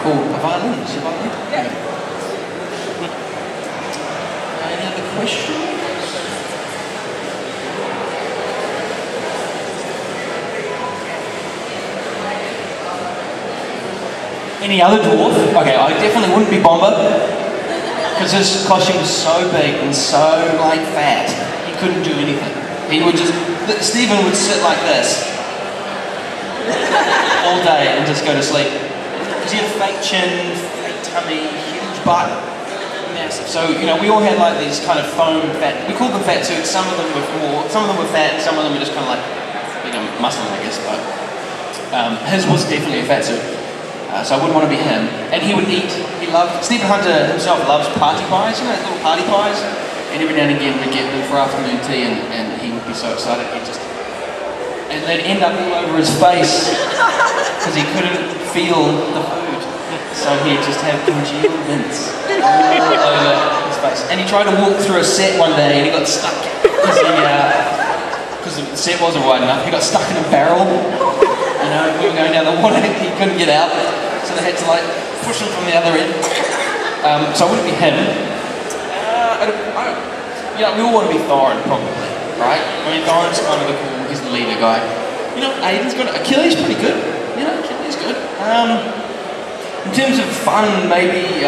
Cool. A violin? Is it a violin? Yeah. Any other questions? Any other dwarf? Okay, I definitely wouldn't be Bomber, because his costume was so big and so like fat, he couldn't do anything. He would just, Stephen would sit like this all day and just go to sleep. Because he had a fake chin, fake tummy, huge butt, massive. So you know, we all had like these kind of foam fat. We called them fat suits. Some of them were fat, some of them were just kind of like, you know, muscle, I guess. But his was definitely a fat suit. So I wouldn't want to be him. And he would eat, Stephen Hunter himself loves party pies, you know, little party pies. And every now and again we'd get them for afternoon tea and he would be so excited, and they'd end up all over his face because he couldn't feel the food. So he'd just have congealed mints all over his face. And he tried to walk through a set one day and he got stuck because the set wasn't wide enough. He got stuck in a barrel. You know, we were going down the water, he couldn't get out, so they had to like push him from the other end. So I wouldn't be him. You know, we all want to be Thorin, probably, right? I mean, Thorin's kind of the cool, he's the leader guy. You know, Aiden's good, Achilles pretty good. You know, Achilles good. In terms of fun, maybe,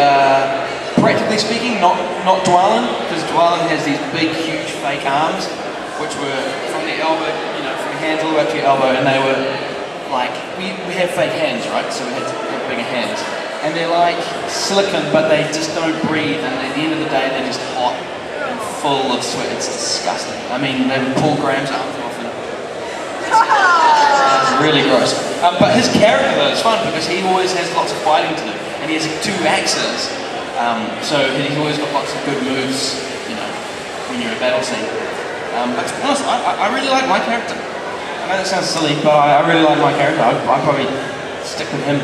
practically speaking, not Dwalin, because Dwalin has these big, huge fake arms, which were from the elbow, you know, from your hands all the way up to your elbow, and they were like, we have fake hands, right? So we had to have bigger hands. And they're like silicone, but they just don't breathe, and at the end of the day, they're just hot and full of sweat. It's disgusting. I mean, they would pull Graham's arms off, and it's really gross. But his character, though, is fun, because he always has lots of fighting to do, and he has 2 axes, so he's always got lots of good moves, you know, when you're in a battle scene. But to be honest, I really like my character. I know that sounds silly, but I really like my character. I'd probably stick with him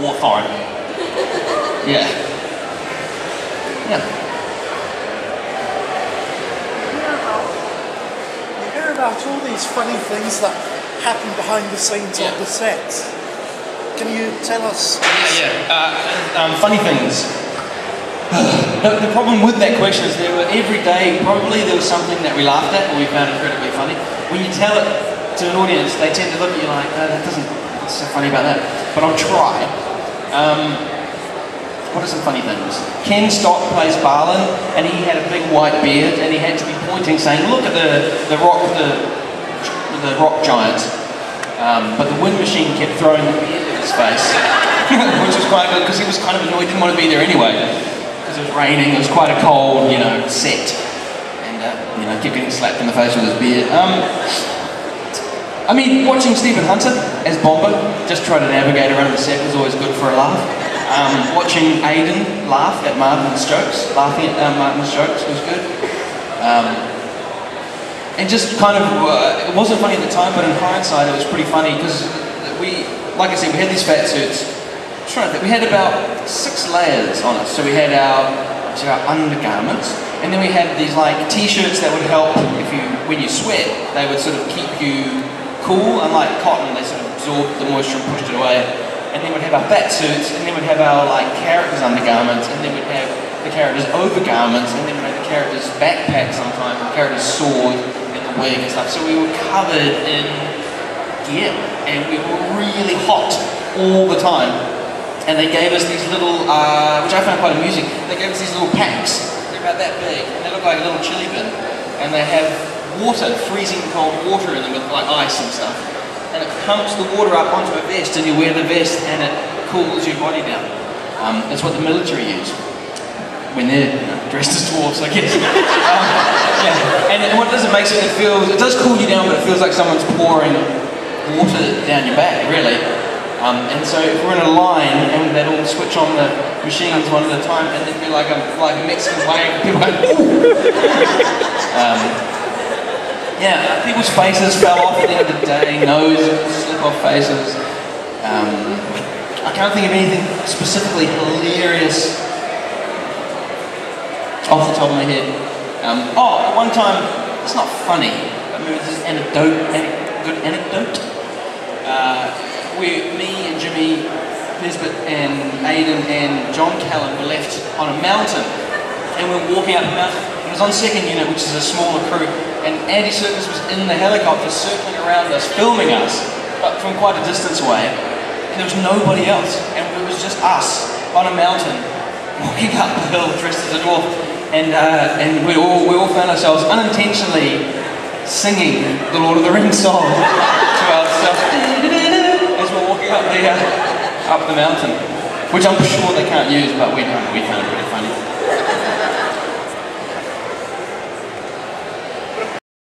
or Thorin. Yeah. Yeah. You hear about all these funny things that happen behind the scenes of the sets. Can you tell us? Funny things. The problem with that question is every day probably there was something that we laughed at or we found incredibly funny. When you tell it to an audience, they tend to look at you like, what's so funny about that? But I'll try. What are some funny things? Ken Stott plays Balin, and he had a big white beard, and he had to be pointing, saying, "Look at the rock giant." But the wind machine kept throwing the beard in his face, which was quite good because he was kind of annoyed. He didn't want to be there anyway because it was raining. It was quite a cold, you know, set, and you know, kept getting slapped in the face with his beard. I mean, watching Stephen Hunter as Bomber just try to navigate around the set was always good for a laugh. Watching Aiden laugh at Martin's jokes, laughing at Martin's jokes was good. And just kind of, it wasn't funny at the time, but in hindsight it was pretty funny because we, like I said, we had these fat suits. I'm trying to think, we had about 6 layers on us. So we had our undergarments, and then we had these like t-shirts that would help when you sweat, they would sort of keep you cool, unlike cotton, they sort of absorbed the moisture and pushed it away. And then we'd have our fat suits, and then we'd have our like characters' undergarments, and then we'd have the characters' overgarments, and then we'd have the characters' backpack sometimes, and the characters' sword, and the wig and stuff. So we were covered in gear, and we were really hot all the time. And they gave us these little, which I found quite amusing, they gave us these little packs. They're about that big, and they look like a little chili bin. And they have water, freezing cold water in them with like ice and stuff. And it pumps the water up onto a vest, and you wear the vest and it cools your body down. It's what the military use when they're dressed as dwarves, I guess. Yeah. And what it does, it does cool you down, but it feels like someone's pouring water down your back, really. And so if we're in a line and they'd all switch on the machines one at a time, and there'd be like a Mexican wave, people go, ooh! Yeah, people's faces fell off at the end of the day, noses, slip-off faces. I can't think of anything specifically hilarious off the top of my head. One time, it's not funny, but maybe this is good anecdote. Me and Jimmy, Nesbitt and Aidan and John Callan were left on a mountain, and we were walking up the mountain. It was on second unit, which is a smaller crew, and Andy Serkis was in the helicopter circling around us, filming us, but from quite a distance away, and there was nobody else, and it was just us on a mountain, walking up the hill dressed as a dwarf, and we all found ourselves unintentionally singing the Lord of the Rings song to ourselves as we're walking up the mountain, which I'm sure they can't use, but we found it pretty funny.